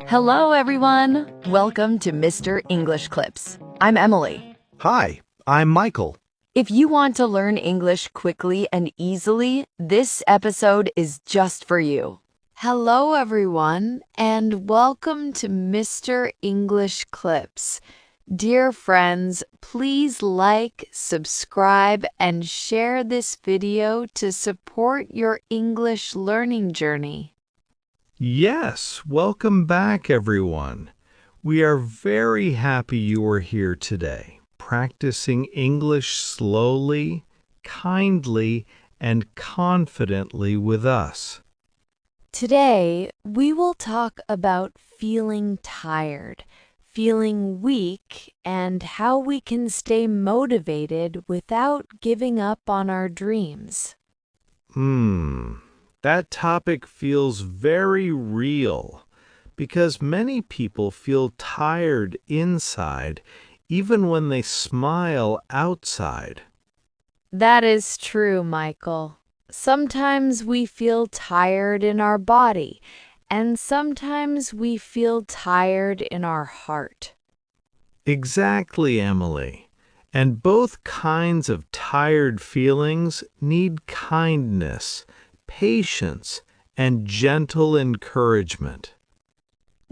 Hello, everyone. Welcome to Mr. English Clips. I'm Emily. Hi, I'm Michael. If you want to learn English quickly and easily, this episode is just for you. Hello, everyone, and welcome to Mr. English Clips. Dear friends, please like, subscribe, and share this video to support your English learning journey. Yes, welcome back, everyone. We are very happy you are here today, practicing English slowly, kindly, and confidently with us. Today, we will talk about feeling tired, feeling weak, and how we can stay motivated without giving up on our dreams. That topic feels very real because many people feel tired inside even when they smile outside. That is true, Michael. Sometimes we feel tired in our body, and sometimes we feel tired in our heart. Exactly, Emily. And both kinds of tired feelings need kindness, patience, and gentle encouragement.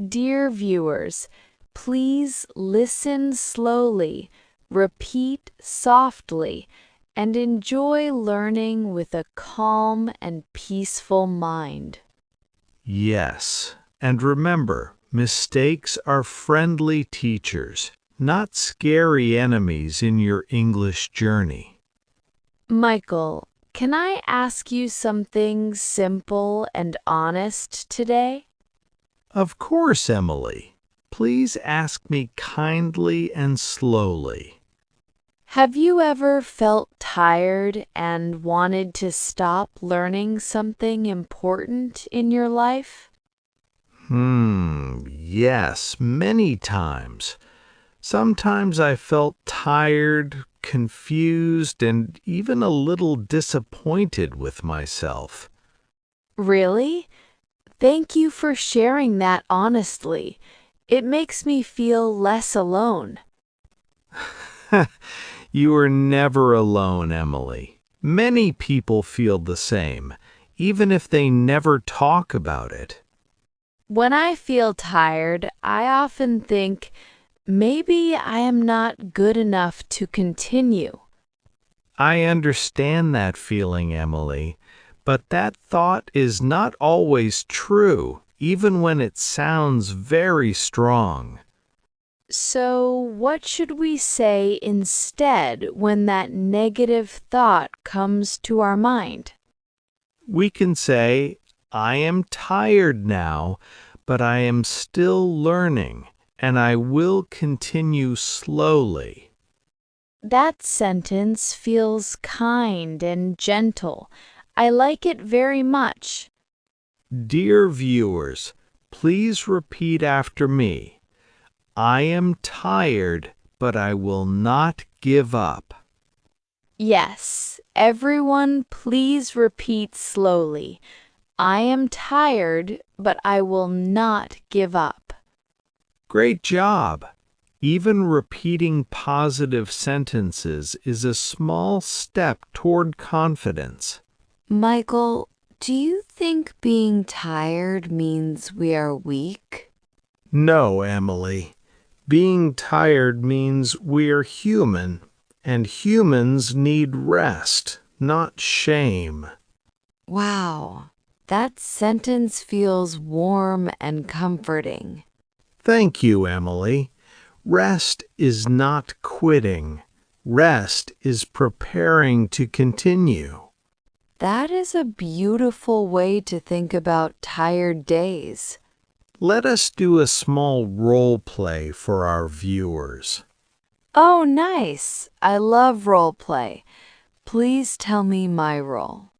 Dear viewers, please listen slowly, repeat softly, and enjoy learning with a calm and peaceful mind. Yes, and remember, mistakes are friendly teachers, not scary enemies in your English journey. Michael, can I ask you something simple and honest today? Of course, Emily. Please ask me kindly and slowly. Have you ever felt tired and wanted to stop learning something important in your life? Yes, many times. Sometimes I felt tired, confused, and even a little disappointed with myself. Really? Thank you for sharing that honestly. It makes me feel less alone. You are never alone, Emily. Many people feel the same, even if they never talk about it. When I feel tired, I often think, maybe I am not good enough to continue. I understand that feeling, Emily, but that thought is not always true, even when it sounds very strong. So, what should we say instead when that negative thought comes to our mind? We can say, I am tired now, but I am still learning, and I will continue slowly. That sentence feels kind and gentle. I like it very much. Dear viewers, please repeat after me. I am tired, but I will not give up. Yes, everyone please repeat slowly. I am tired, but I will not give up. Great job! Even repeating positive sentences is a small step toward confidence. Michael, do you think being tired means we are weak? No, Emily. Being tired means we're human, and humans need rest, not shame. Wow, that sentence feels warm and comforting. Thank you, Emily. Rest is not quitting. Rest is preparing to continue. That is a beautiful way to think about tired days. Let us do a small role play for our viewers. Oh, nice. I love role play. Please tell me my role.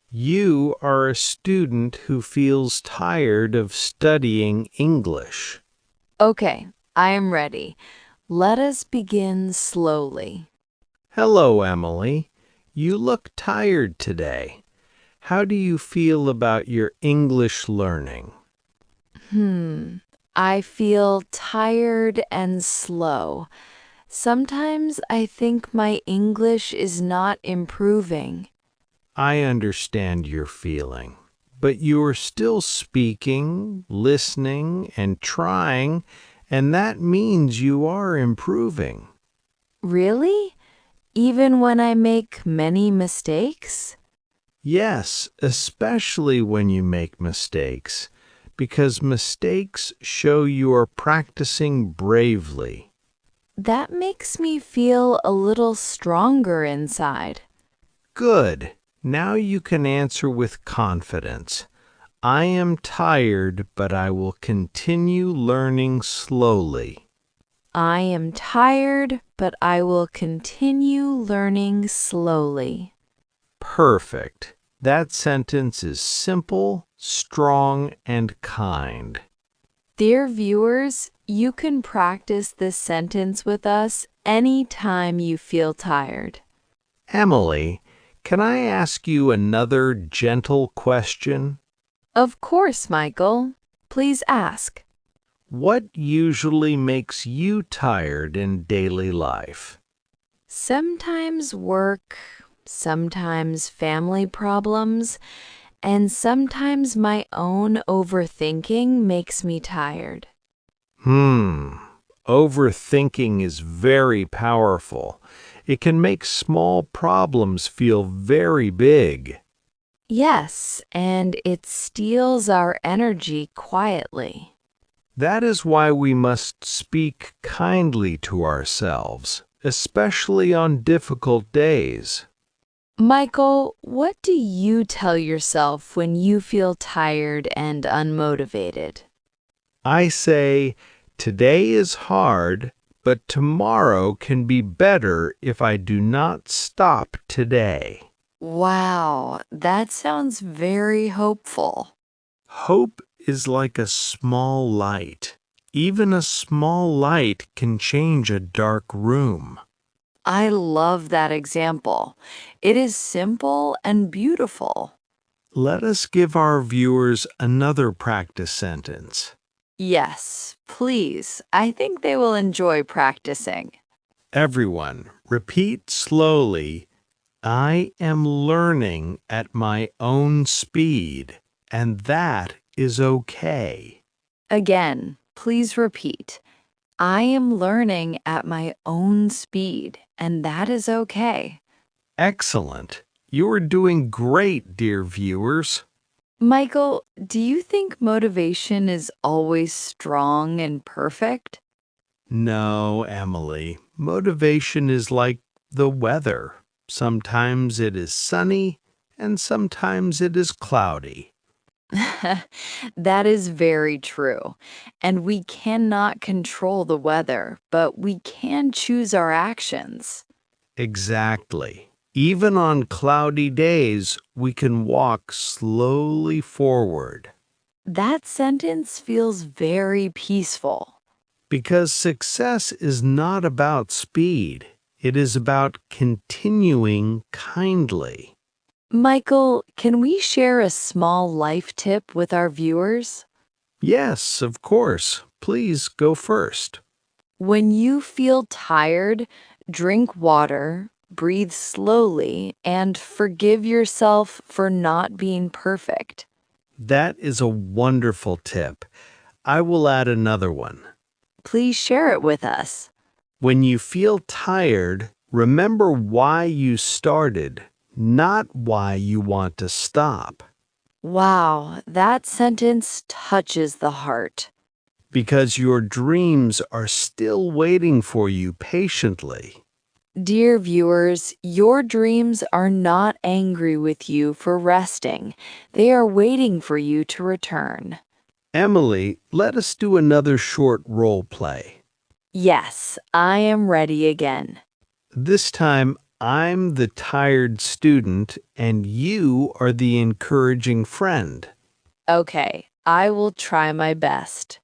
You are a student who feels tired of studying English. Okay, I am ready. Let us begin slowly. Hello, Emily. You look tired today. How do you feel about your English learning? I feel tired and slow. Sometimes I think my English is not improving. I understand your feeling, but you are still speaking, listening, and trying, and that means you are improving. Really? Even when I make many mistakes? Yes, especially when you make mistakes, because mistakes show you are practicing bravely. That makes me feel a little stronger inside. Good. Now you can answer with confidence. I am tired, but I will continue learning slowly. I am tired, but I will continue learning slowly. Perfect. That sentence is simple, strong, and kind. Dear viewers, you can practice this sentence with us anytime you feel tired. Emily, can I ask you another gentle question? Of course, Michael. Please ask. What usually makes you tired in daily life? Sometimes work, sometimes family problems, and sometimes my own overthinking makes me tired. Hmm. Overthinking is very powerful. It can make small problems feel very big. Yes, and it steals our energy quietly. That is why we must speak kindly to ourselves, especially on difficult days. Michael, what do you tell yourself when you feel tired and unmotivated? I say, today is hard, but tomorrow can be better if I do not stop today. Wow, that sounds very hopeful. Hope is like a small light. Even a small light can change a dark room. I love that example. It is simple and beautiful. Let us give our viewers another practice sentence. Yes, please. I think they will enjoy practicing. Everyone, repeat slowly. I am learning at my own speed, and that is okay. Again, please repeat. I am learning at my own speed, and that is okay. Excellent. You are doing great, dear viewers. Michael, do you think motivation is always strong and perfect? No, Emily, motivation is like the weather. Sometimes it is sunny, and sometimes it is cloudy. That is very true. And we cannot control the weather, but we can choose our actions. Exactly. Even on cloudy days, we can walk slowly forward. That sentence feels very peaceful. Because success is not about speed, it is about continuing kindly. Michael, can we share a small life tip with our viewers? Yes, of course. Please go first. When you feel tired, drink water, breathe slowly, and forgive yourself for not being perfect. That is a wonderful tip. I will add another one. Please share it with us. When you feel tired, remember why you started, not why you want to stop. Wow, that sentence touches the heart. Because your dreams are still waiting for you patiently. Dear viewers, your dreams are not angry with you for resting. They are waiting for you to return. Emily, let us do another short role play. Yes, I am ready again. This time, I'm the tired student and you are the encouraging friend. Okay, I will try my best.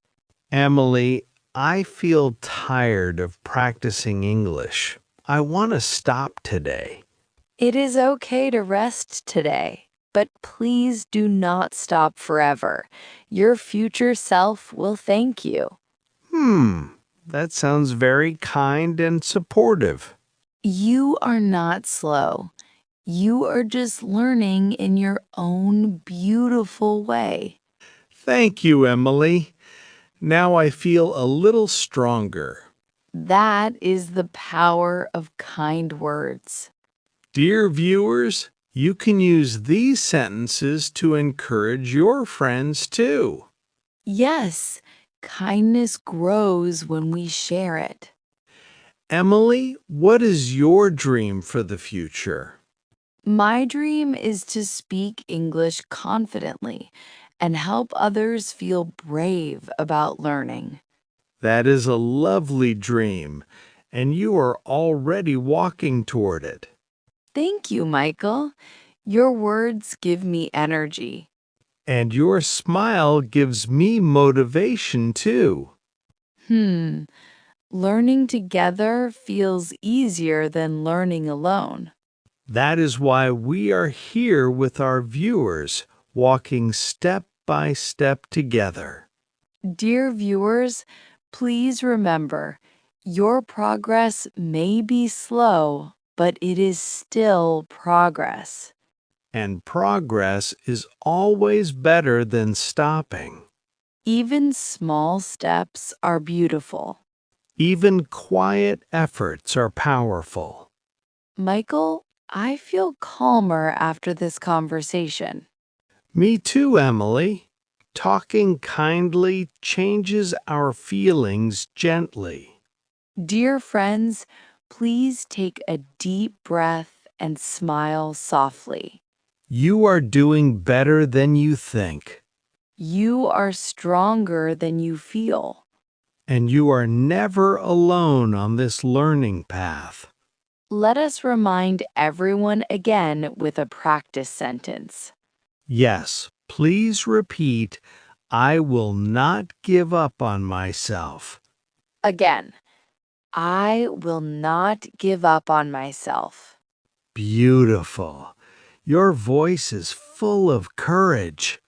Emily, I feel tired of practicing English. I want to stop today. It is okay to rest today, but please do not stop forever. Your future self will thank you. That sounds very kind and supportive. You are not slow. You are just learning in your own beautiful way. Thank you, Emily. Now I feel a little stronger. That is the power of kind words. Dear viewers, you can use these sentences to encourage your friends too. Yes, kindness grows when we share it. Emily, what is your dream for the future? My dream is to speak English confidently and help others feel brave about learning. That is a lovely dream, and you are already walking toward it. Thank you, Michael. Your words give me energy. And your smile gives me motivation too. Hmm, learning together feels easier than learning alone. That is why we are here with our viewers, walking step by step together. Dear viewers, please remember your progress may be slow, but it is still progress. And progress is always better than stopping. Even small steps are beautiful. Even quiet efforts are powerful. Michael, I feel calmer after this conversation. Me too, Emily. Talking kindly changes our feelings gently. Dear friends, please take a deep breath and smile softly. You are doing better than you think, You are stronger than you feel. and you are never alone on this learning path. Let us remind everyone again with a practice sentence. Yes, please repeat, I will not give up on myself. Again, I will not give up on myself. Beautiful. Your voice is full of courage.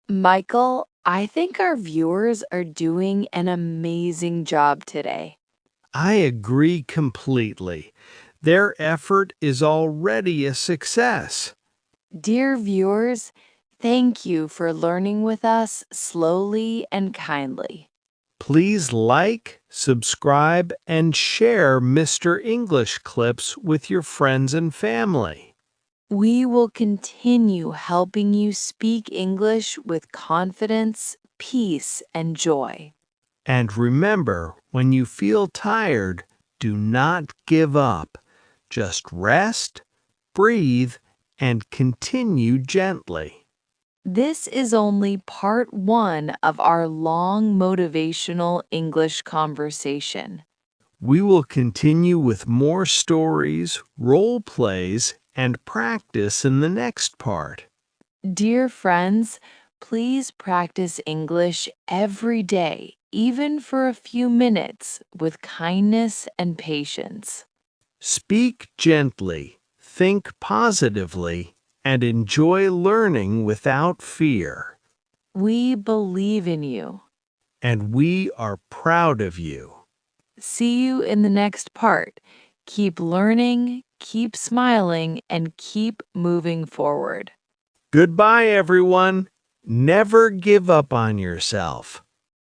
Michael, I think our viewers are doing an amazing job today. I agree completely. Their effort is already a success. Dear viewers, thank you for learning with us slowly and kindly. Please like, subscribe, and share Mr. English clips with your friends and family. We will continue helping you speak English with confidence, peace, and joy. And remember, when you feel tired, do not give up. Just rest, breathe, and continue gently. This is only part one of our long motivational English conversation. We will continue with more stories, role plays, and practice in the next part. Dear friends, please practice English every day, even for a few minutes, with kindness and patience. Speak gently, think positively, and enjoy learning without fear. We believe in you. And we are proud of you. See you in the next part. Keep learning, keep smiling, and keep moving forward. Goodbye, everyone. Never give up on yourself.